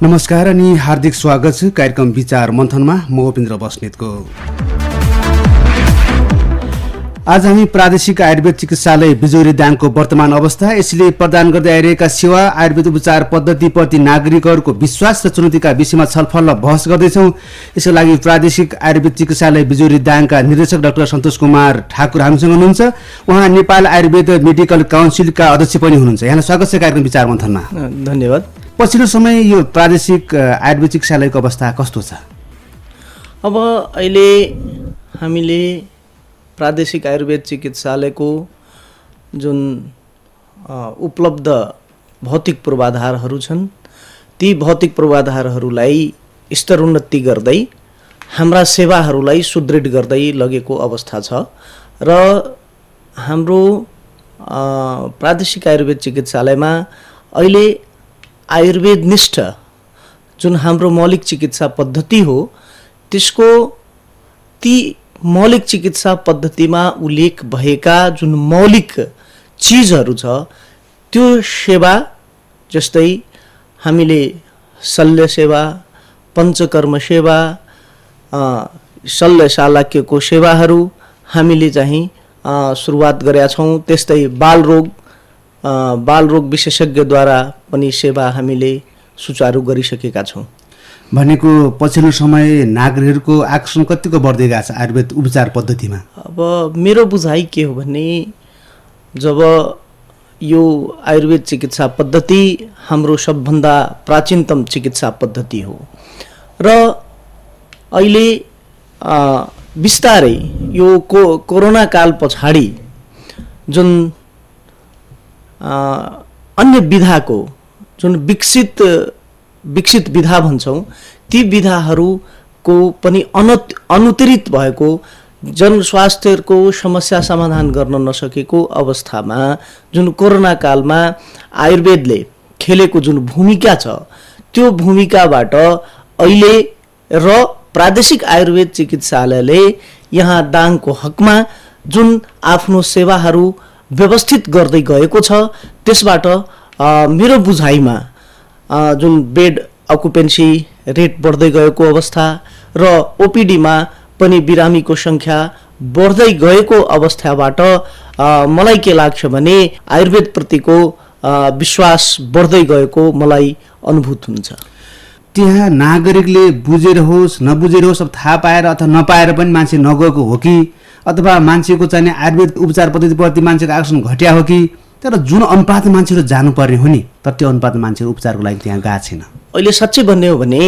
नमस्कार अनि हार्दिक स्वागत छ कार्यक्रम विचार मन्थनमा म उपेन्द्र बस्नेतको। आज हामी प्रादेशिक आयुर्वेद चिकित्सालय बिजोरी दाङको वर्तमान अवस्था, यसले प्रदान गर्दै आइरहेका सेवा, आयुर्वेद उपचार पद्धतिप्रति नागरिकहरूको विश्वास र चुनौतीका विषयमा छलफल र बहस गर्दैछौँ। यसको लागि प्रादेशिक आयुर्वेद चिकित्सालय बिजोरी दाङका निर्देशक डाक्टर सन्तोष कुमार ठाकुर हामीसँग हुनुहुन्छ। उहाँ नेपाल आयुर्वेद मेडिकल काउन्सिलका अध्यक्ष पनि हुनुहुन्छ। यहाँलाई स्वागत छ कार्यक्रम विचार मन्थनमा। धन्यवाद। पछिल्लो समय यो प्रादेशिक आयुर्वेद चिकित्सालयको अवस्था कस्तो छ? अब अहिले हामीले प्रादेशिक आयुर्वेद चिकित्सालयको जुन उपलब्ध भौतिक पूर्वाधारहरू छन्, ती भौतिक पूर्वाधारहरूलाई स्तरोन्नति गर्दै हाम्रा सेवाहरूलाई सुदृढ गर्दै लगेको अवस्था छ र हाम्रो प्रादेशिक आयुर्वेद चिकित्सालयमा अहिले आयुर्वेदनिष्ठ जुन हाम्रो मौलिक चिकित्सा पद्धति हो, त्यसको ती मौलिक चिकित्सा पद्धतिमा उल्लेख भएका जुन मौलिक चीजहरू छ, त्यो सेवा जस्तै हामीले शल्य सेवा, पञ्चकर्म सेवा, शल्य शालाक्यको सेवाहरू हामीले चाहिँ सुरुवात गरेका छौँ। त्यस्तै बालरोग विशेषज्ञद्वारा पनि सेवा हामीले सुचारू गरिसकेका छौँ। भनेको पछिल्लो समय नागरिकहरूको आकर्षण कतिको बढ्दै गएको छ आयुर्वेद उपचार पद्धतिमा? अब मेरो बुझाइ के हो भने, जब यो आयुर्वेद चिकित्सा पद्धति हाम्रो सबभन्दा प्राचीनतम चिकित्सा पद्धति हो र अहिले बिस्तारै यो कोरोना काल पछाडि जुन अन्य विधाको जुन विकसित विधा भन्छौँ, ती विधाहरूको पनि अनुत्तरित भएको जनस्वास्थ्यको समस्या समाधान गर्न नसकेको अवस्थामा जुन कोरोना कालमा आयुर्वेदले खेलेको जुन भूमिका छ, त्यो भूमिकाबाट अहिले र प्रादेशिक आयुर्वेद चिकित्सालयले यहाँ दाङको हकमा जुन आफ्नो सेवाहरू व्यवस्थित गर्दै गएको छ, त्यसबाट मेरो बुझाइमा जुन बेड अकुपेन्सी रेट बढ्दै गएको अवस्था र ओपिडीमा पनि बिरामीको सङ्ख्या बढ्दै गएको अवस्थाबाट मलाई के लाग्छ भने आयुर्वेदप्रतिको विश्वास बढ्दै गएको मलाई अनुभूत हुन्छ। त्यहाँ नागरिकले बुझेर होस् नबुझेर होस्, अब थाहा पाएर अथवा नपाएर पनि मान्छे नगएको हो कि, अथवा मान्छेको चाहिने आयुर्वेद उपचार पद्धतिप्रति मान्छेको आकर्षण घट्या हो कि, तर जुन अनुपातमा मान्छेहरू जानुपर्ने हो नि, तर त्यो अनुपातमा मान्छेहरू उपचारको लागि त्यहाँ गएको छैन। अहिले साँच्चै भन्ने हो भने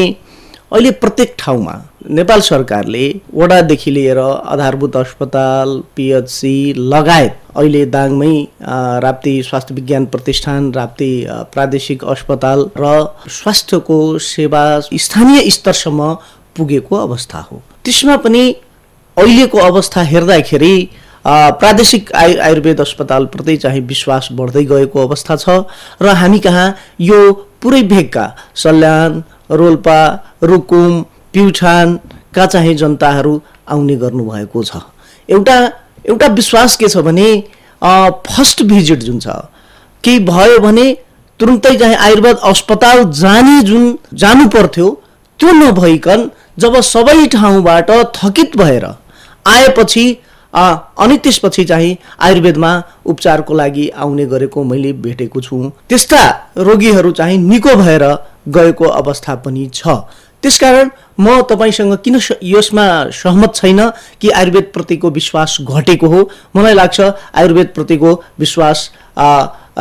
अहिले प्रत्येक ठाउँमा नेपाल सरकारले वडादेखि लिएर आधारभूत अस्पताल, पिएचसी लगायत अहिले दाङमै राप्ती स्वास्थ्य विज्ञान प्रतिष्ठान, राप्ती प्रादेशिक अस्पताल र स्वास्थ्यको सेवा स्थानीय स्तरसम्म पुगेको अवस्था हो। त्यसमा पनि अहिलेको अवस्था हेर्दाखेरि प्रादेशिक आयुर्वेद अस्पतालप्रति चाहिँ विश्वास बढ्दै गएको अवस्था छ र हामी कहाँ यो पुरै भेगका सल्यान, रोल्पा, रुकुम, प्युठानका चाहिँ जनताहरू आउने गर्नुभएको छ। एउटा विश्वास के छ भने फर्स्ट भिजिट जुन छ, केही भयो भने तुरुन्तै चाहिँ आयुर्वेद अस्पताल जानु पर्थ्यो, त्यो नभइकन जब सबै ठाउँबाट थकित भएर आएपछि अनि त्यसपछि चाहिँ आयुर्वेदमा उपचारको लागि आउने गरेको मैले भेटेको छु। त्यस्ता रोगीहरू चाहिँ निको भएर गएको अवस्था पनि छ। त्यसकारण म तपाईसँग किन यसमा सहमत छैन कि आयुर्वेद प्रतिको विश्वास घटेको हो। मलाई लाग्छ आयुर्वेद प्रतिको विश्वास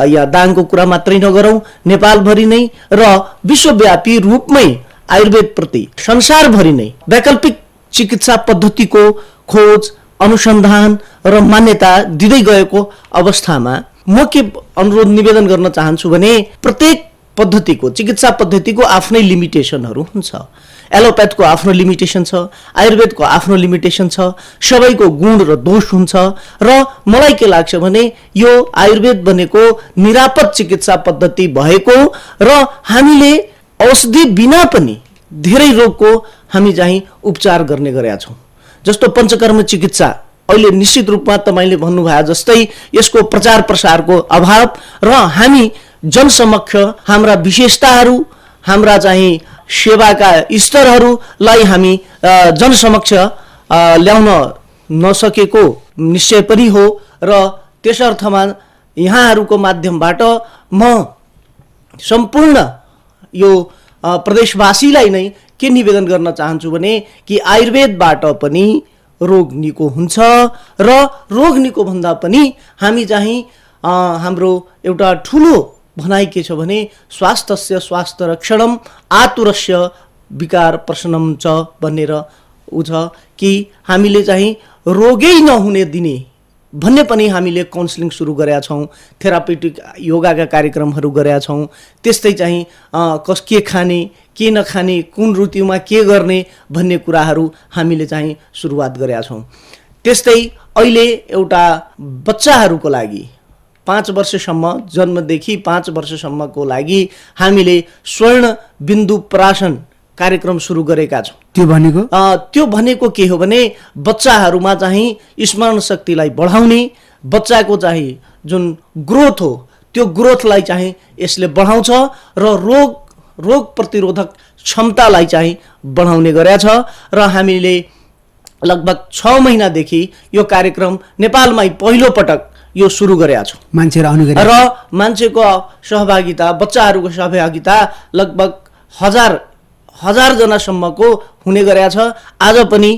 या दाङको कुरा मात्रै नगरौँ, नेपालभरि नै र विश्वव्यापी रूपमै आयुर्वेद प्रति संसारभरि नै वैकल्पिक चिकित्सा पद्धतिको खोज, अनुसन्धान र मान्यता दिँदै गएको अवस्थामा म के अनुरोध निवेदन गर्न चाहन्छु भने, प्रत्येक पद्धतिको चिकित्सा पद्धतिको आफ्नै लिमिटेसनहरू हुन्छ। एलोप्याथको आफ्नो लिमिटेसन छ, आयुर्वेदको आफ्नो लिमिटेसन छ, सबैको गुण र दोष हुन्छ र मलाई के लाग्छ भने यो आयुर्वेद भनेको निरापद चिकित्सा पद्धति भएको र हामीले औषधि बिना पनि धेरै रोगको हामी चाहिँ उपचार गर्ने गरेका छौँ। जस्तो पञ्चकर्म चिकित्सा अहिले निश्चित रूपमा तपाईले भन्नुभयो जस्तै यसको प्रचार प्रसारको अभाव र हामी जनसमक्ष हाम्रा विशेषताहरू, हाम्रा चाहिँ सेवाका स्तरहरूलाई हामी जनसमक्ष ल्याउन नसकेको निश्चय पनि हो र त्यसर्थमा यहाँहरूको माध्यमबाट म सम्पूर्ण यो प्रदेशवासीलाई नै के निवेदन गर्न चाहन्छु भने कि आयुर्वेदबाट पनि रोग निको हुन्छ र रोग निको भन्दा पनि हामी चाहिँ हाम्रो एउटा ठुलो भनाइ के छ भने स्वास्थ्यस्य स्वास्थ्य रक्षणम आतुरस्य विकार प्रशमनम च भनेर उ छ कि हामीले चाहिँ रोगै नहुने दिने भन्ने पनि हामीले काउन्सिलिङ सुरु गरेका छौँ, थेरापेटिक योगाका कार्यक्रमहरू गरेका छौँ। त्यस्तै चाहिँ के खाने के नखाने कुन ऋतुमा के गर्ने भन्ने कुराहरू हामीले चाहिँ सुरुवात गरेका छौँ। त्यस्तै अहिले एउटा बच्चाहरूको लागि 5 वर्षसम्म जन्मदेखि 5 वर्षसम्मको लागि हामीले स्वर्ण बिन्दु प्राशन कार्यक्रम सुरु गरेका छौँ। त्यो भनेको के हो भने बच्चाहरूमा चाहिँ स्मरण शक्तिलाई बढाउने, बच्चाको चाहिँ जुन ग्रोथ हो त्यो ग्रोथलाई चाहिँ यसले बढाउँछ र रोग प्रतिरोधक क्षमतालाई चाहिँ बढाउने गरेछ र हामीले लगभग 6 महिनादेखि यो कार्यक्रम नेपालमै पहिलो पटक यो सुरु गरेका छौँ। र मान्छेको सहभागिता, बच्चाहरूको सहभागिता लगभग हजार जनासम्मको हुने गरेछ। आज पनि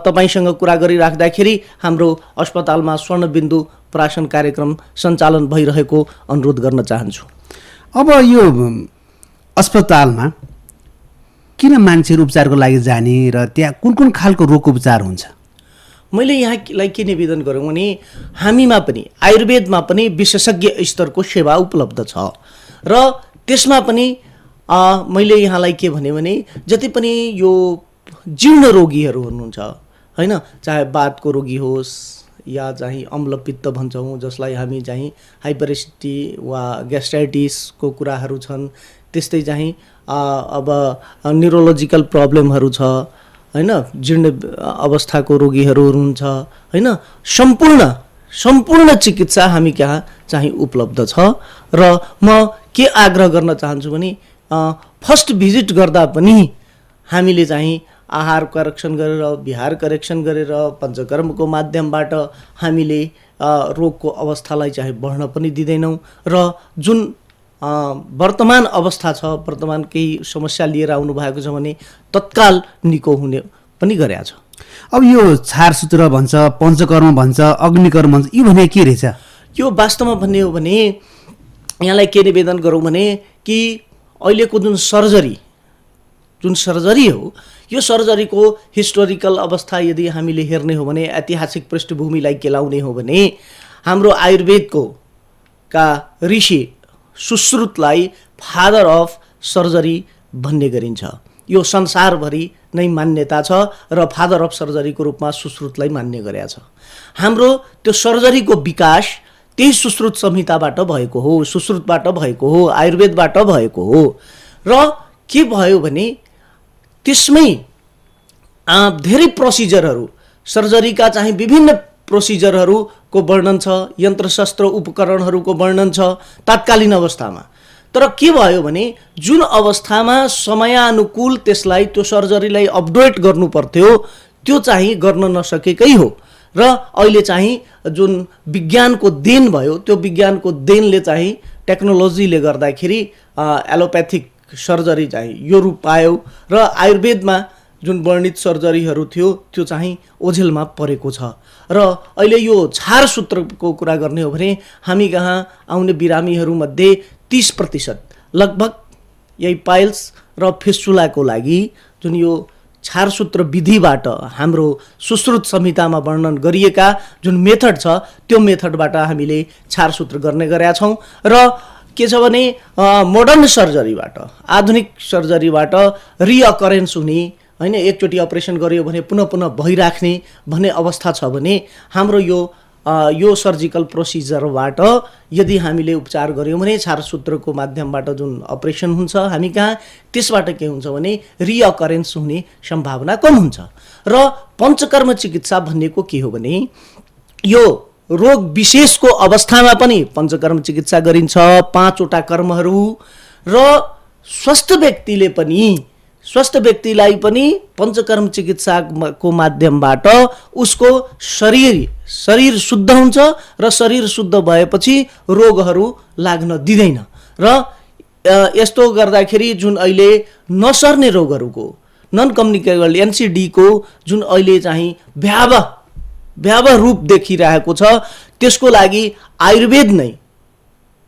तपाईसँग कुरा गरिराख्दाखेरि हाम्रो अस्पतालमा स्वर्णबिन्दु प्राशन कार्यक्रम सञ्चालन भइरहेको अनुरोध गर्न चाहन्छु। अब यो अस्पतालमा किन मान्छेहरू उपचारको लागि जाने र त्यहाँ कुन कुन खालको रोगको उपचार हुन्छ? मैले यहाँलाई के निवेदन गरौँ भने हामीमा पनि आयुर्वेदमा पनि विशेषज्ञ स्तरको सेवा उपलब्ध छ र त्यसमा पनि मैले यहाँलाई के भने जति पनि यो जीर्ण रोगीहरू हुनुहुन्छ हैन, चाहे वातको रोगी होस् या चाहिँ अम्लपित्त भन्छौँ जसलाई हामी चाहिँ हाइपरेसिटी वा ग्यास्ट्राइटिसको कुराहरू छन्, त्यस्तै चाहिँ अब न्युरोलोजिकल प्रब्लमहरू छ हैन, जीर्ण अवस्थाको रोगीहरू हुनुहुन्छ हैन, सम्पूर्ण चिकित्सा हामी कहाँ चाहिँ उपलब्ध छ। र म के आग्रह गर्न चाहन्छु भने फर्स्ट भिजिट गर्दा पनि हामीले चाहिँ आहार करेक्सन गरेर, विहार करेक्सन गरेर, पञ्चकर्मको माध्यमबाट हामीले रोगको अवस्थालाई चाहिँ बढ्न पनि दिँदैनौँ र जुन वर्तमान अवस्था छ, वर्तमान केही समस्या लिएर आउनु भएको छ भने तत्काल निको हुने पनि गरेको छ। अब यो छारसूत्र भन्छ, पञ्चकर्म भन्छ, अग्निकर्म भन्छ, यो भने के रहेछ? यो वास्तवमा भन्ने हो भने यहाँलाई के निवेदन गरौँ भने कि अहिलेको जुन सर्जरी हो यो सर्जरीको हिस्टोरिकल अवस्था यदि हामीले हेर्ने हो भने, ऐतिहासिक पृष्ठभूमिलाई केलाउने हो भने हाम्रो आयुर्वेदको ऋषि सुश्रुतलाई फादर अफ सर्जरी भन्ने गरिन्छ। यो संसारभरि नै मान्यता छ र फादर अफ सर्जरीको रूपमा सुश्रुतलाई मान्ने गरेको छ। हाम्रो त्यो सर्जरीको विकास त्यही सुश्रुत संहिताबाट भएको हो, सुश्रुतबाट भएको हो, आयुर्वेदबाट भएको हो। र के भयो भने त्यसमै धेरै प्रोसिजरहरू, सर्जरीका चाहिँ विभिन्न प्रोसिजरहरूको वर्णन छ, यन्त्रशस्त्र उपकरणहरूको वर्णन छ तात्कालीन अवस्थामा। तर के भयो भने जुन अवस्थामा समयानुकूल त्यसलाई त्यो सर्जरीलाई अपडेट गर्नु पर्थ्यो त्यो चाहिँ गर्न नसकेकै हो। र अहिले चाहिँ जुन विज्ञानको देन भयो त्यो विज्ञानको देनले चाहिँ टेक्नोलोजीले गर्दाखेरि एलोप्याथिक सर्जरी चाहिँ यो रूप पायो र आयुर्वेदमा जुन वर्णित सर्जरीहरू थियो त्यो चाहिँ ओझेलमा परेको छ। र अहिले यो छारसूत्रको कुरा गर्ने हो भने हामी कहाँ आउने बिरामीहरूमध्ये 30% लगभग यही पाइल्स र फिस्टुलाको लागि जुन यो छारसूत्र विधिबाट हाम्रो सुश्रुत संहितामा वर्णन गरिएका जुन मेथड छ त्यो मेथडबाट हामीले छारसूत्र गर्ने गरेका छौँ। र के छ भने मोडर्न सर्जरीबाट, आधुनिक सर्जरीबाट रिअकरेन्स हुने हैन, एकचोटि अपरेसन गरियो भने पुनः भइराख्ने भन्ने अवस्था छ भने हाम्रो यो सर्जिकल प्रोसिजरबाट यदि हामीले उपचार गर्यौँ भने छारसूत्रको माध्यमबाट जुन अपरेसन हुन्छ हामी कहाँ, त्यसबाट के हुन्छ भने रिअकरेन्स हुने सम्भावना कम हुन्छ। र पञ्चकर्म चिकित्सा भन्नेको के हो भने यो रोग विशेषको अवस्थामा पनि पञ्चकर्म चिकित्सा गरिन्छ, 5 वटा कर्महरू र स्वस्थ व्यक्तिलाई पनि पञ्चकर्म चिकित्साको माध्यमबाट उसको शरीर शुद्ध हुन्छ र शरीर शुद्ध भएपछि रोगहरू लाग्न दिँदैन र यस्तो गर्दाखेरि जुन अहिले नसर्ने रोगहरूको नन कम्युनिकेबल NCD को जुन अहिले चाहिँ भयावह रूप देखिरहेको छ त्यसको लागि आयुर्वेद नै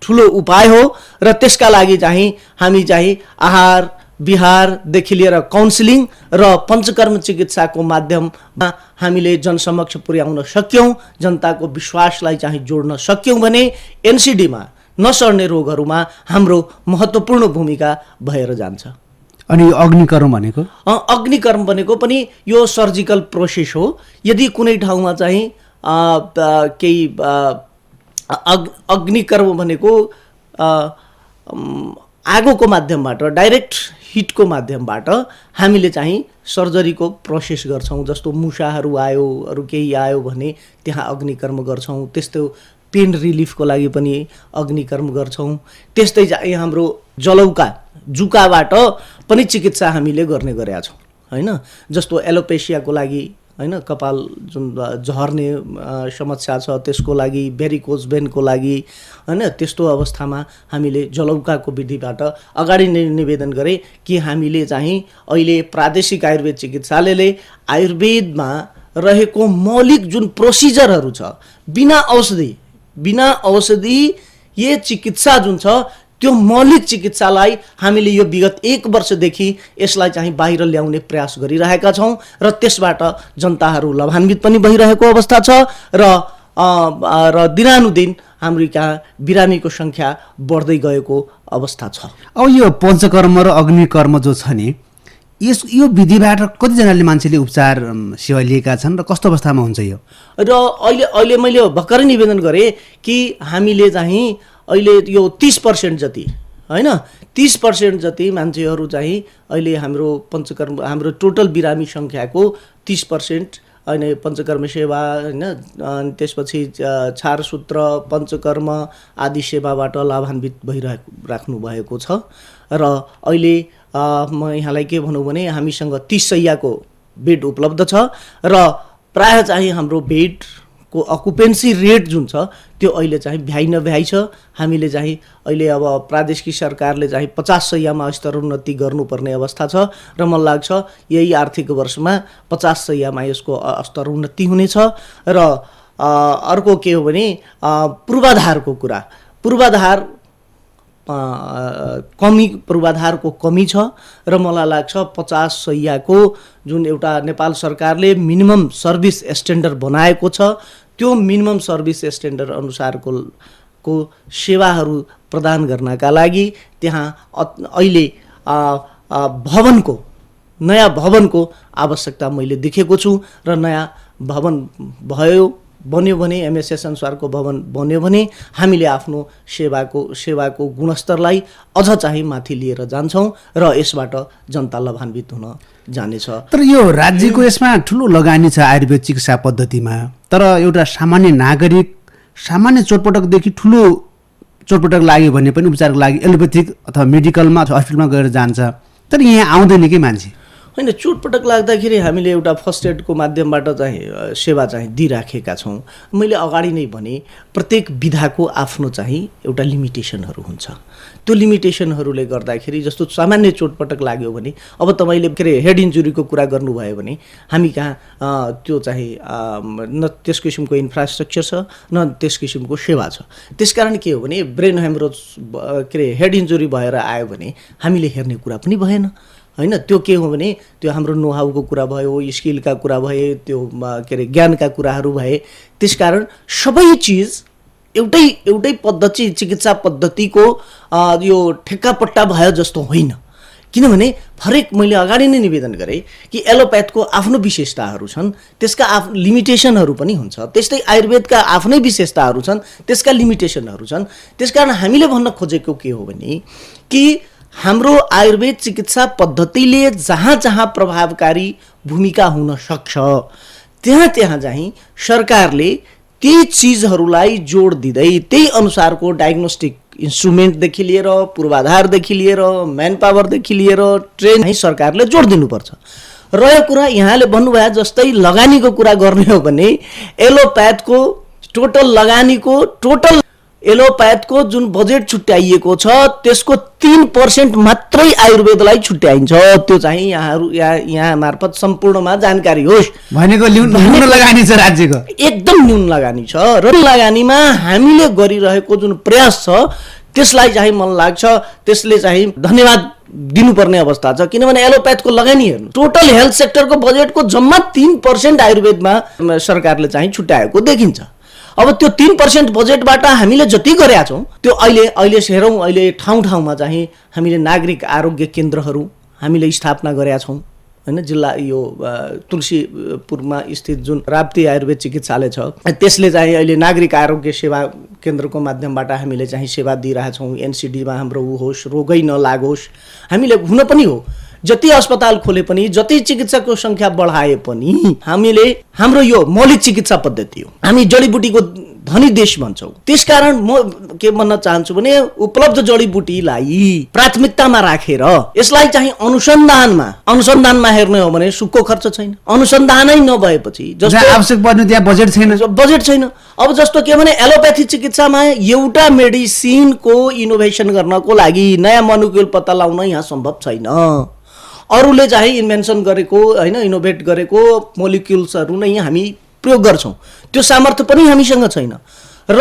ठुलो उपाय हो र त्यसका लागि चाहिँ हामी चाहिँ आहार विहारदेखि लिएर काउन्सिलिङ र पञ्चकर्म चिकित्साको माध्यममा हामीले जनसमक्ष पुर्याउन सक्यौं, जनताको विश्वासलाई चाहिँ जोड्न सक्यौं भने NCD मा नसर्ने रोगहरूमा हाम्रो महत्त्वपूर्ण भूमिका भएर जान्छ। अनि अग्निकर्म भनेको अग्निकर्म भनेको पनि यो सर्जिकल प्रोसेस हो। यदि कुनै ठाउँमा चाहिँ केही अग्निकर्म भनेको आगोको माध्यमबाट डाइरेक्ट हिटको माध्यमबाट हामीले चाहिँ सर्जरीको प्रोसेस गर्छौं। जस्तो मुसाहरू आयो अरु केही आयो भने त्यहाँ अग्निकर्म गर्छौं। त्यस्तो पेन रिलिफको लागि पनि अग्निकर्म गर्छौं। त्यस्तै चाहिँ हाम्रो जलौका जुकाबाट पनि चिकित्सा हामीले गर्ने गरेका छौं हैन। जस्तो एलोपेसियाको लागि हैन, कपाल जुन झर्ने समस्या छ त्यसको लागि, भेरिकोज भेनको लागि हैन, त्यस्तो अवस्थामा हामीले जलौकाको विधिबाट अगाडि नै निवेदन गरे कि हामीले चाहिँ अहिले प्रादेशिक आयुर्वेद चिकित्सालयले आयुर्वेदमा रहेको मौलिक जुन प्रोसिजरहरू छ बिना औषधि ये चिकित्सा जुन छ त्यो मौलिक चिकित्सालाई हामीले यो विगत 1 वर्षदेखि यसलाई चाहिँ बाहिर ल्याउने प्रयास गरिरहेका छौं र त्यसबाट जनताहरू लाभान्वित पनि भइरहेको अवस्था छ र दिनानुदिन हाम्रो कहाँ बिरामीको संख्या बढ्दै गएको अवस्था छ। अब यो पञ्चकर्म र अग्निकर्म जो छ नि, यो विधिबाट कतिजनाले मान्छेले उपचार सेवा लिएका छन् र कस्तो अवस्थामा हुन्छ यो? र अहिले मैले भर्खरै निवेदन गरेँ कि हामीले चाहिँ अहिले यो 30% जति हैन, 30% जति मान्छेहरू चाहिँ अहिले हाम्रो पञ्चकर्म, हाम्रो टोटल बिरामी संख्याको 30% अहिले पञ्चकर्म सेवा हैन, त्यसपछि छारसूत्र, पञ्चकर्म आदि सेवाबाट लाभान्वित भइराख्नु भएको छ। र अहिले म यहाँलाई के भनौँ भने हामीसँग 30 शय्याको बेड उपलब्ध छ र प्राय चाहिँ हाम्रो बेडको अकुपेन्सी रेट जुन छ त्यो अहिले चाहिँ भ्याइ नभ्याइ छ। हामीले चाहिँ अहिले अब प्रादेशिक सरकारले चाहिँ 50 शय्यामा स्तरोन्नति गर्नुपर्ने अवस्था छ र मलाई लाग्छ यही आर्थिक वर्षमा 50 शय्यामा यसको स्तरोन्नति हुनेछ। र अर्को के हो भने पूर्वाधारको कुरा, पूर्वाधारको कमी छ र मलाई लाग्छ 50 शय्याको जुन एउटा नेपाल सरकारले मिनिमम सर्भिस स्ट्यान्डर्ड बनाएको छ त्यो मिनिमम सर्भिस स्ट्यान्डर्ड अनुसारको सेवाहरू प्रदान गर्नका लागि त्यहाँ अहिले नयाँ भवनको आवश्यकता मैले देखेको छु र नयाँ भवन बन्यो भने MSS अनुसारको भवन बन्यो भने हामीले आफ्नो सेवाको गुणस्तरलाई अझ चाहिँ माथि लिएर जान्छौं र यसबाट जनता लाभान्वित हुन जानेछ। तर यो राज्यको यसमा ठुलो लगानी छ आयुर्वेद चिकित्सा पद्धतिमा, तर एउटा सामान्य नागरिक सामान्य चोटपटकदेखि ठुलो चोटपटक लाग्यो भने पनि उपचारको लागि एलोपेथिक अथवा मेडिकलमा अथवा हस्पिटलमा गएर जान्छ, तर यहाँ आउँदैन के मान्छे? हैन, चोटपटक लाग्दाखेरि हामीले एउटा फर्स्ट एडको माध्यमबाट चाहिँ सेवा चाहिँ दिइराखेका छौं। मैले अगाडि नै भने प्रत्येक विधाको आफ्नो चाहिँ एउटा लिमिटेसनहरू हुन्छ। त्यो लिमिटेसनहरूले गर्दाखेरि जस्तो सामान्य चोटपटक लाग्यो भने अब तपाईले हेड इन्जुरीको कुरा गर्नुभयो भने हामी कहाँ त्यो चाहिँ न त्यस किसिमको इन्फ्रास्ट्रक्चर छ न त्यस किसिमको सेवा छ। त्यसकारण के हो भने ब्रेन हेमरेज हेड इन्जुरी भएर आयो भने हामीले हेर्ने कुरा पनि भएन हैन। त्यो के हो भने त्यो हाम्रो नोहाउको कुरा भयो, स्किलका कुरा भए, त्यो ज्ञानका कुराहरू भए। त्यसकारण सबै चिज एउटै पद्धति चिकित्सा पद्धतिको यो ठेक्कापट्टा भयो जस्तो होइन। किनभने हरेक मैले अगाडि नै निवेदन गरेँ कि एलोप्याथको आफ्नो विशेषताहरू छन्, त्यसका लिमिटेसनहरू पनि हुन्छ। त्यस्तै आयुर्वेदका आफ्नै विशेषताहरू छन्, त्यसका लिमिटेसनहरू छन्। त्यसकारण हामीले भन्न खोजेको के हो भने कि हाम्रो आयुर्वेद चिकित्सा पद्धतिले जहाँ प्रभावकारी भूमिका हुन सक्छ त्यहाँ चाहिँ सरकारले ती चीजहरूलाई जोड दिँदै त्यही अनुसारको डायग्नोस्टिक इन्स्ट्रुमेन्टदेखि लिएर पूर्वाधारदेखि लिएर म्यान पावरदेखि लिएर ट्रेन है सरकारले जोड दिनुपर्छ। रह्यो कुरा यहाँले भन्नुभयो जस्तै लगानीको कुरा गर्ने हो भने एलोप्याथको टोटल लगानीको टोटल एलोप्याथको जुन बजेट छुट्याइएको छ त्यसको 3% मात्रै आयुर्वेदलाई छुट्याइन्छ। त्यो चाहिँ यहाँ मार्फत सम्पूर्णमा जानकारी होस्। भनेको न्यून लगानी छ राज्यको, एकदम न्यून लगानी छ र लगानीमा हामीले गरिरहेको जुन प्रयास छ त्यसलाई चाहिँ मन लाग्छ, त्यसले चाहिँ धन्यवाद दिनुपर्ने अवस्था छ। किनभने एलोप्याथको लगानी हेर्नु, टोटल हेल्थ सेक्टरको बजेटको जम्मा 3% आयुर्वेदमा सरकारले चाहिँ छुट्याएको देखिन्छ। अब त्यो 3% बजेटबाट हामीले जति गरेका छौँ त्यो अहिले हेरौँ, अहिले ठाउँ ठाउँमा चाहिँ हामीले नागरिक आरोग्य केन्द्रहरू हामीले स्थापना गरेका छौँ हैन। जिल्ला यो तुलसीपुरमा स्थित जुन राप्ती आयुर्वेद चिकित्सालय छ त्यसले चाहिँ अहिले नागरिक आरोग्य सेवा केन्द्रको माध्यमबाट हामीले चाहिँ सेवा दिइरहेका छौँ। एनसिडीमा हाम्रो ऊ होस्, रोगै नलागोस्, हामीले हुन पनि हो। जति अस्पताल खोले पनि, जति चिकित्सकको संख्या बढाए पनि हामीले हाम्रो यो मौलिक चिकित्सा पद्धति हो, हामी जडीबुटीको धनी देश भन्छौँ। त्यसकारण म के भन्न चाहन्छु भने उपलब्ध जडीबुटीलाई प्राथमिकतामा राखेर यसलाई चाहिँ अनुसन्धानमा हेर्ने हो भने सुक्को खर्च छैन। अनुसन्धानै नभएपछि जस्तो आवश्यक पर्ने त्यहाँ बजेट छैन। अब जस्तो के भने एलोप्याथी चिकित्सामा एउटा मेडिसिनको इनोभेसन गर्नको लागि नयाँ मोलिक्युल पत्ता लगाउन यहाँ सम्भव छैन। अरूले चाहिँ इन्भेन्सन गरेको हैन, इनोभेट गरेको मोलिक्युल्सहरू नै हामी प्रयोग गर्छौँ, त्यो सामर्थ्य पनि हामीसँग छैन। र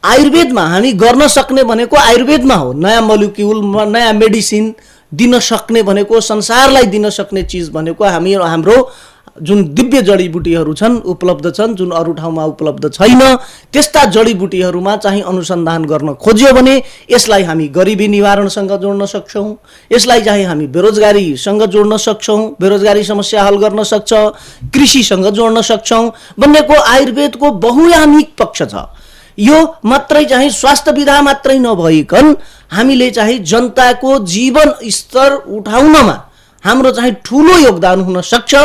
आयुर्वेदमा हामी गर्न सक्ने भनेको आयुर्वेदमा हो। नयाँ मोलिक्युल, नयाँ मेडिसिन दिन सक्ने भनेको, संसारलाई दिन सक्ने चिज भनेको हाम्रो जुन दिव्य जडीबुटीहरू छन्, उपलब्ध छन्, जुन अरू ठाउँमा उपलब्ध छैन। त्यस्ता जडीबुटीहरूमा चाहिँ अनुसन्धान गर्न खोज्यो भने यसलाई हामी गरिबी निवारणसँग जोड्न सक्छौँ, यसलाई चाहिँ हामी बेरोजगारीसँग जोड्न सक्छौँ, बेरोजगारी समस्या हल गर्न सक्छ, कृषिसँग जोड्न सक्छौँ भन्नेको आयुर्वेदको बहुआयामिक पक्ष छ। यो मात्रै चाहिँ स्वास्थ्य विधा मात्रै नभइकन हामीले चाहिँ जनताको जीवन स्तर उठाउनमा हाम्रो चाहिँ ठुलो योगदान हुन सक्छ।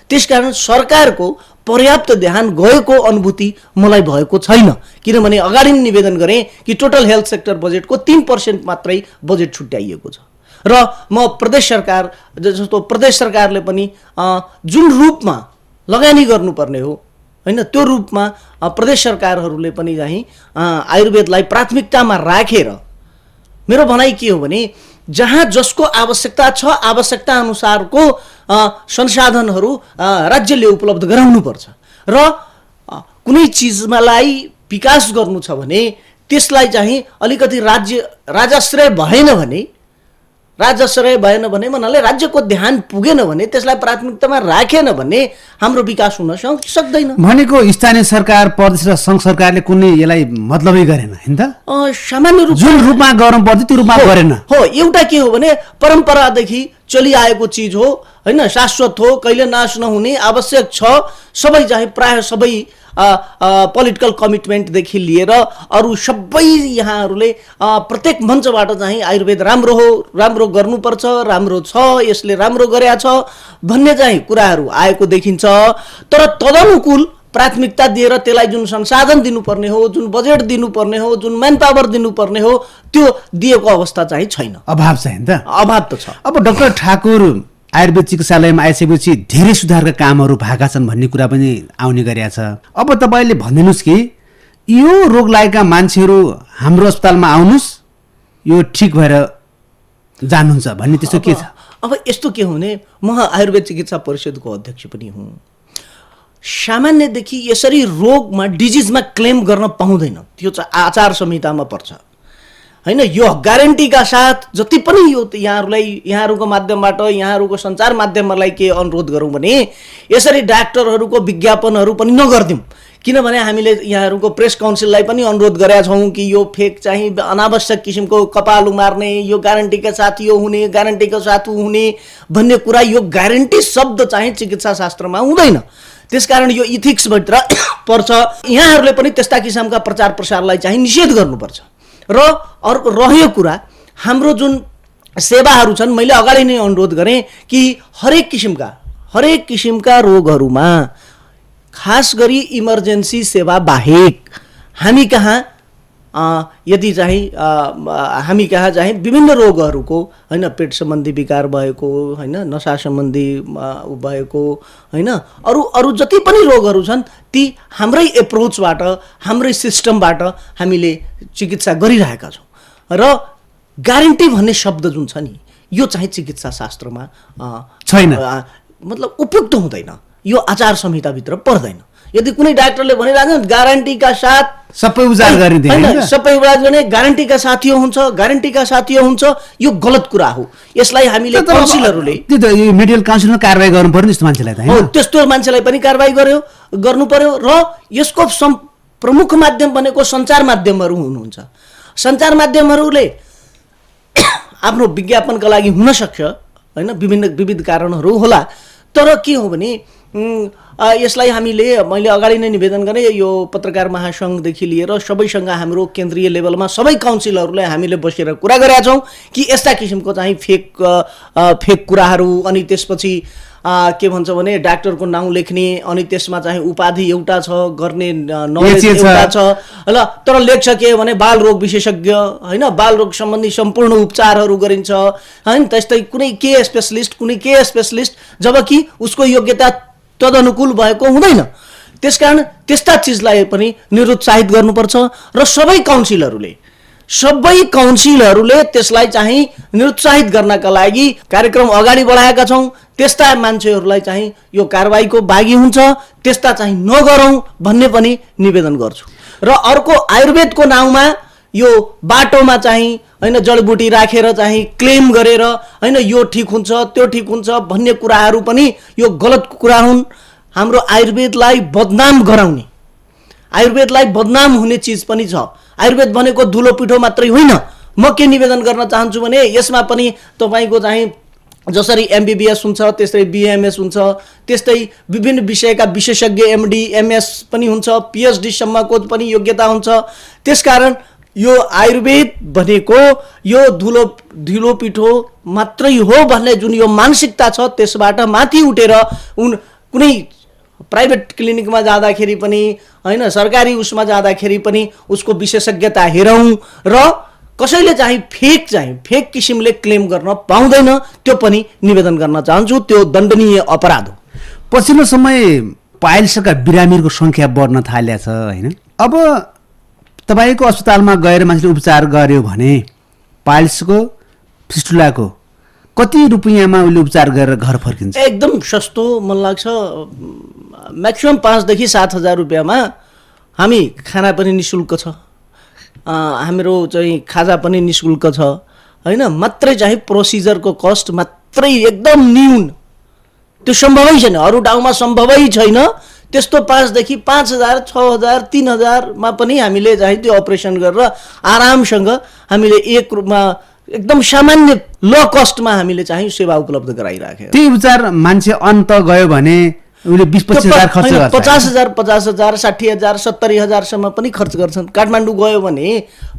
त्यसकारण सरकारको पर्याप्त ध्यान गएको अनुभूति मलाई भएको छैन। किनभने अगाडि निवेदन गरेँ कि टोटल हेल्थ सेक्टर बजेटको 3% मात्रै बजेट छुट्याइएको छ। र म प्रदेश सरकारले पनि जुन रूपमा लगानी गर्नुपर्ने हो हैन, त्यो रूपमा प्रदेश सरकारहरूले पनि चाहिँ आयुर्वेदलाई प्राथमिकतामा राखेर, मेरो भनाइ के हो भने जहाँ जसको आवश्यकता छ आवश्यकता अनुसारको संसाधनहरू राज्यले उपलब्ध गराउनुपर्छ। र कुनै चिजलाई विकास गर्नु छ भने त्यसलाई चाहिँ अलिकति राजाश्रय भएन भने भन्नाले राज्यको ध्यान पुगेन भने, त्यसलाई प्राथमिकतामा राखेन भने हाम्रो विकास हुन सक्दैन। भनेको स्थानीय सरकार, प्रदेश र सङ्घ सरकारले कुनै यसलाई मतलबै गरेन हैन त। सामान्य रूपमा जुन रूपमा गर्नु पर्छ त्यो रूपमा गरेन। हो, एउटा के हो भने परम्परादेखि चलिआएको चिज हो हैन, शाश्वत हो, कहिले नाश नहुने, आवश्यक छ। सबै चाहिँ प्राय सबै पोलिटिकल कमिटमेन्टदेखि लिएर अरू सबै यहाँहरूले प्रत्येक मञ्चबाट चाहिँ आयुर्वेद राम्रो हो, राम्रो गर्नुपर्छ, राम्रो छ, यसले राम्रो गरेका छ भन्ने चाहिँ कुराहरू आएको देखिन्छ। तर तदनुकूल प्राथमिकता दिएर त्यसलाई जुन संसाधन दिनुपर्ने हो, जुन बजेट दिनुपर्ने हो, जुन म्यान पावर दिनुपर्ने हो, त्यो दिएको अवस्था चाहिँ छैन। अभाव छ नि त, अभाव त छ। अब डाक्टर ठाकुर आयुर्वेद चिकित्सालयमा आइसकेपछि धेरै सुधारका कामहरू भएका छन् भन्ने कुरा पनि आउने गरेका छ। अब तपाईँले भनिदिनुहोस् कि यो रोग लागेका मान्छेहरू हाम्रो अस्पतालमा आउनुहोस्, यो ठिक भएर जानुहुन्छ भन्ने त्यस्तो के छ? अब यस्तो के हो भने म आयुर्वेद चिकित्सा परिषदको अध्यक्ष पनि हुँ। सामान्यदेखि यसरी रोगमा, डिजिजमा क्लेम गर्न पाउँदैन, त्यो चाहिँ आचार संहितामा पर्छ हैन। यो ग्यारेन्टीका साथ जति पनि यो यहाँहरूको माध्यमबाट, यहाँहरूको सञ्चार माध्यमहरूलाई के अनुरोध गरौँ भने यसरी डाक्टरहरूको विज्ञापनहरू पनि नगरिदिउँ। किनभने हामीले यहाँहरूको प्रेस काउन्सिललाई पनि अनुरोध गरेका छौँ कि यो फेक चाहिँ अनावश्यक किसिमको कपाल उमार्ने, यो ग्यारेन्टीका साथ यो हुने, ग्यारेन्टीका साथ हुने भन्ने कुरा, यो ग्यारेन्टी शब्द चाहिँ चिकित्सा शास्त्रमा हुँदैन। त्यसकारण यो इथिक्सभित्र पर्छ। यहाँहरूले पनि त्यस्ता किसिमका प्रचार प्रसारलाई चाहिँ निषेध गर्नुपर्छ। र अर्को रह्यो कुरा, हाम्रो जुन सेवाहरू छन्, मैले अगाडि नै अनुरोध गरेँ कि हरेक किसिमका रोगहरूमा, खास गरी इमर्जेन्सी सेवा बाहेक हामी कहाँ यदि चाहिँ हामी कहाँ चाहिँ विभिन्न रोगहरूको होइन, पेट सम्बन्धी विकार भएको होइन, नसा सम्बन्धी भएको होइन, अरू जति पनि रोगहरू छन् ती हाम्रै एप्रोचबाट हाम्रै सिस्टमबाट हामीले चिकित्सा गरिरहेका छौँ। र ग्यारेन्टी भन्ने शब्द जुन छ नि यो चाहिँ चिकित्सा शास्त्रमा छैन, मतलब उपयुक्त हुँदैन, यो आचार संहिताभित्र पर्दैन। यदि कुनै डाक्टरले भनिरहेको ग्यारेन्टीका साथ सबै उपचार गरिदिए होइन, सबै उपचार गर्ने ग्यारेन्टीका साथ यो हुन्छ, ग्यारेन्टीका साथ यो हुन्छ, यो गलत कुरा हो। यसलाई हामीले काउन्सिलरहरूले त्यो त यो मेडिकल काउन्सिलमा कारबाही गर्नु पर्यो नि यस्तो मान्छेलाई त हैन। त्यस्तो मान्छेलाई पनि कारबाही गर्नु पर्यो। र यसको प्रमुख माध्यम भनेको सञ्चार माध्यमहरू हुनुहुन्छ। सञ्चार माध्यमहरूले आफ्नो विज्ञापनका लागि हुन सक्छ होइन, विविध कारणहरू होला, तर के हो भने यसलाई मैले अगाडि नै निवेदन गरेँ, यो पत्रकार महासङ्घदेखि लिएर सबैसँग हाम्रो केन्द्रीय लेभलमा सबै काउन्सिलरहरूलाई हामीले बसेर कुरा गरेका छौँ कि यस्ता किसिमको चाहिँ फेक कुराहरू, अनि त्यसपछि के भन्छ भने डाक्टरको नाउँ लेख्ने, अनि त्यसमा चाहिँ उपाधि एउटा छ, गर्ने नलेज एउटा छ ल, तर लेख्छ के भने बाल रोग विशेषज्ञ होइन, बाल रोग सम्बन्धी सम्पूर्ण उपचारहरू गरिन्छ होइन, त्यस्तै कुनै के स्पेसलिस्ट, जबकि उसको योग्यता तदनुकूल भएको हुँदैन। त्यसकारण त्यस्ता चिजलाई पनि निरुत्साहित गर्नुपर्छ र सबै काउन्सिलरहरूले त्यसलाई चाहिँ निरुत्साहित गर्नका लागि कार्यक्रम अगाडि बढाएका छौँ। त्यस्ता मान्छेहरूलाई चाहिँ यो कारबाहीको भागी हुन्छ, त्यस्ता चाहिँ नगरौँ भन्ने पनि निवेदन गर्छु। र अर्को, आयुर्वेदको नाउँमा यो बाटोमा चाहिँ होइन जडीबुटी राखेर चाहिँ क्लेम गरेर होइन यो ठिक हुन्छ त्यो ठिक हुन्छ भन्ने कुराहरू पनि यो गलत कुरा हुन्। हाम्रो आयुर्वेदलाई बदनाम गराउने, आयुर्वेदलाई बदनाम हुने चिज पनि छ। आयुर्वेद भनेको धुलो पिठो मात्रै होइन। म के निवेदन गर्न चाहन्छु भने यसमा पनि तपाईँको चाहिँ जसरी MBBS हुन्छ त्यस्तै BMS हुन्छ, त्यस्तै विभिन्न विषयका विशेषज्ञ MD MS पनि हुन्छ, PhD सम्मको पनि योग्यता हुन्छ। त्यसकारण यो आयुर्वेद भनेको यो धुलो पिठो मात्रै हो भन्ने जुन यो मानसिकता छ त्यसबाट माथि उठेर कुनै प्राइभेट क्लिनिकमा जाँदाखेरि पनि होइन, सरकारी उसमा जाँदाखेरि पनि उसको विशेषज्ञता हेरौँ र कसैले चाहिँ फेक किसिमले क्लेम गर्न पाउँदैन, त्यो पनि निवेदन गर्न चाहन्छु। त्यो दण्डनीय अपराध हो। पछिल्लो समय पाइल्सका बिरामीहरूको सङ्ख्या बढ्न थालेको छ होइन। अब तपाईँको अस्पतालमा गएर मान्छेले उपचार गर्यो भने पाइल्सको फिस्टुलाको कति रुपियाँमा उसले उपचार गरेर घर फर्किन्छ? एकदम सस्तो मन लाग्छ। म्याक्सिमम 5,000 देखि 7,000 रुपियाँमा हामी खाना पनि निःशुल्क छ, हाम्रो चाहिँ खाजा पनि निःशुल्क छ होइन। मात्रै चाहिँ प्रोसिजरको कस्ट मात्रै एकदम न्यून, त्यो सम्भवै छैन, अरू ठाउँमा सम्भवै छैन। त्यस्तो 5,000 देखि 5,000 6,000 3,000मा पनि हामीले चाहिँ त्यो अपरेसन गरेर आरामसँग हामीले एक रूपमा एकदम सामान्य लो कस्टमा हामीले चाहिँ सेवा उपलब्ध गराइराखेका। त्यो उपचार मान्छे अन्त गयो भने उसले 20-25,000 खर्च गर्छ, 50,000 60,000 70,000सम्म पनि खर्च गर्छन्। काठमाडौँ गयो भने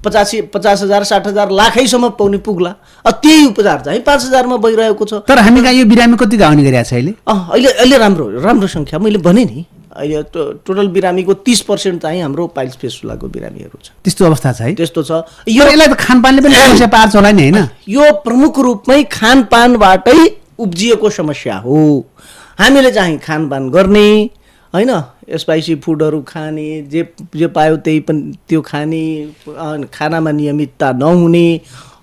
50,000 60,000 लाखैसम्म पाउने पुग्ला। त्यही उपचार चाहिँ 5,000मा भइरहेको छ। तर हामी कहाँ यो बिरामी कति गाउने गरिरहेको छ अहिले राम्रो सङ्ख्या मैले भने नि, अहिले टोटल बिरामीको 30% चाहिँ हाम्रो पाइल्स फिस्टुलाको बिरामीहरू छ। त्यस्तो अवस्था छ है? त्यस्तो छ। यसलाई त खानपानले पनि समस्या पार्छ होला नि होइन? यो प्रमुख रूपमै खानपानबाटै उब्जिएको समस्या हो। हामीले चाहिँ खानपान गर्ने होइन, स्पाइसी फुडहरू खाने, जे पायो त्यही पनि त्यो खाने, खानामा नियमितता नहुने,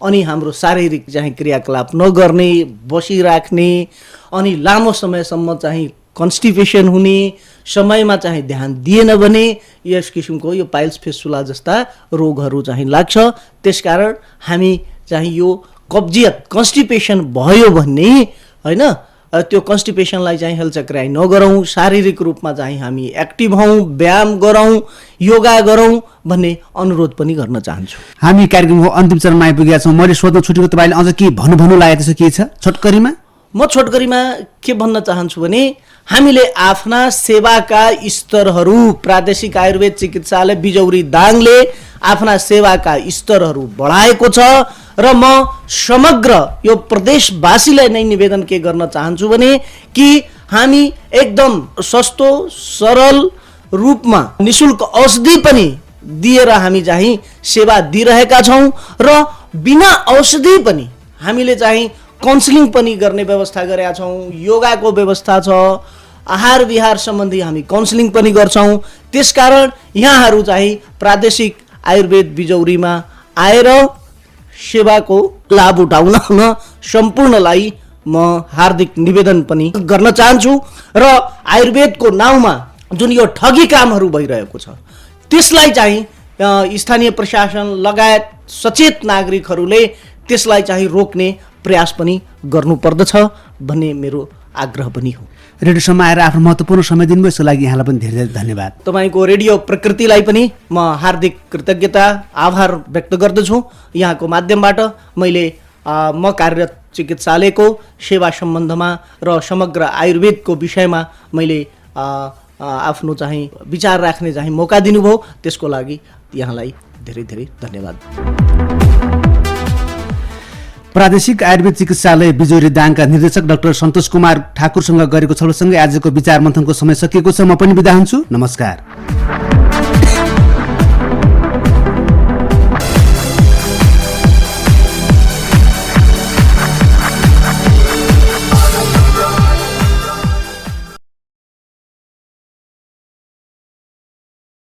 अनि हाम्रो शारीरिक चाहिँ क्रियाकलाप नगर्ने, बसिराख्ने, अनि लामो समयसम्म चाहिँ कन्स्टिपेसन हुने, समयमा चाहिँ ध्यान दिएन भने यस किसिमको यो पाइल्स फिस्टुला जस्ता रोगहरू चाहिँ लाग्छ। त्यसकारण हामी चाहिँ यो कब्जियत कन्स्टिपेसन भयो भन्ने होइन, त्यो कन्स्टिपेसनलाई चाहिँ हेलचक्राइ नगरौँ, शारीरिक रूपमा चाहिँ हामी एक्टिभ हौँ, व्यायाम गरौँ, योगा गरौँ भन्ने अनुरोध पनि गर्न चाहन्छु। हामी कार्यक्रमको अन्तिम चरणमा आइपुगेका छौँ। मैले सोध्न छुटेको तपाईँले अझ के भन्नु लागेको छ, के छ छोटकरीमा? म छोटकरीमा के भन्न चाहन्छु भने हामीले आफ्ना सेवाका स्तरहरू, प्रादेशिक आयुर्वेद चिकित्सालय बिजौरी दाङले आफ्ना सेवाका स्तरहरू बढाएको छ र म समग्र यो प्रदेशवासीलाई नै निवेदन के गर्न चाहन्छु भने कि हामी एकदम सस्तो सरल रूपमा निःशुल्क औषधि पनि दिएर हामी चाहिँ सेवा दिइरहेका छौँ र बिना औषधि पनि हामीले चाहिँ काउन्सिलिङ पनि गर्ने व्यवस्था गरेका छौँ। योगाको व्यवस्था छ, आहार विहार सम्बन्धी हामी काउन्सिलिङ पनि गर्छौँ। त्यसकारण यहाँहरू चाहिँ प्रादेशिक आयुर्वेद बिजौरीमा आएर सेवाको लाभ उठाउन सम्पूर्णलाई म हार्दिक निवेदन पनि गर्न चाहन्छु र आयुर्वेदको नाउँमा जुन यो ठगी कामहरू भइरहेको छ त्यसलाई चाहिँ स्थानीय प्रशासन लगायत सचेत नागरिकहरूले त्यसलाई चाहिँ रोक्ने प्रयास पनि गर्नुपर्दछ भन्ने मेरो आग्रह पनि हो। रेडियोसम्म आएर आफ्नो महत्त्वपूर्ण समय दिनुभयो, यसको लागि यहाँलाई पनि धेरै धेरै धन्यवाद। तपाईँको रेडियो प्रकृतिलाई पनि म हार्दिक कृतज्ञता आभार व्यक्त गर्दछु। यहाँको माध्यमबाट मैले म कार्यरत चिकित्सालयको सेवा सम्बन्धमा र समग्र आयुर्वेदको विषयमा मैले आफ्नो चाहिँ विचार राख्ने चाहिँ मौका दिनुभयो, त्यसको लागि यहाँलाई धेरै धेरै धन्यवाद। प्रादेशिक आयुर्वेद चिकित्सालय बिजोरी दाङका निर्देशक डाक्टर सन्तोष कुमार ठाकुरसँग गरेको छलफलसँगै आजको विचार मन्थनको समय सकिएको छ। म पनि बिदा हुन्छु। नमस्कार।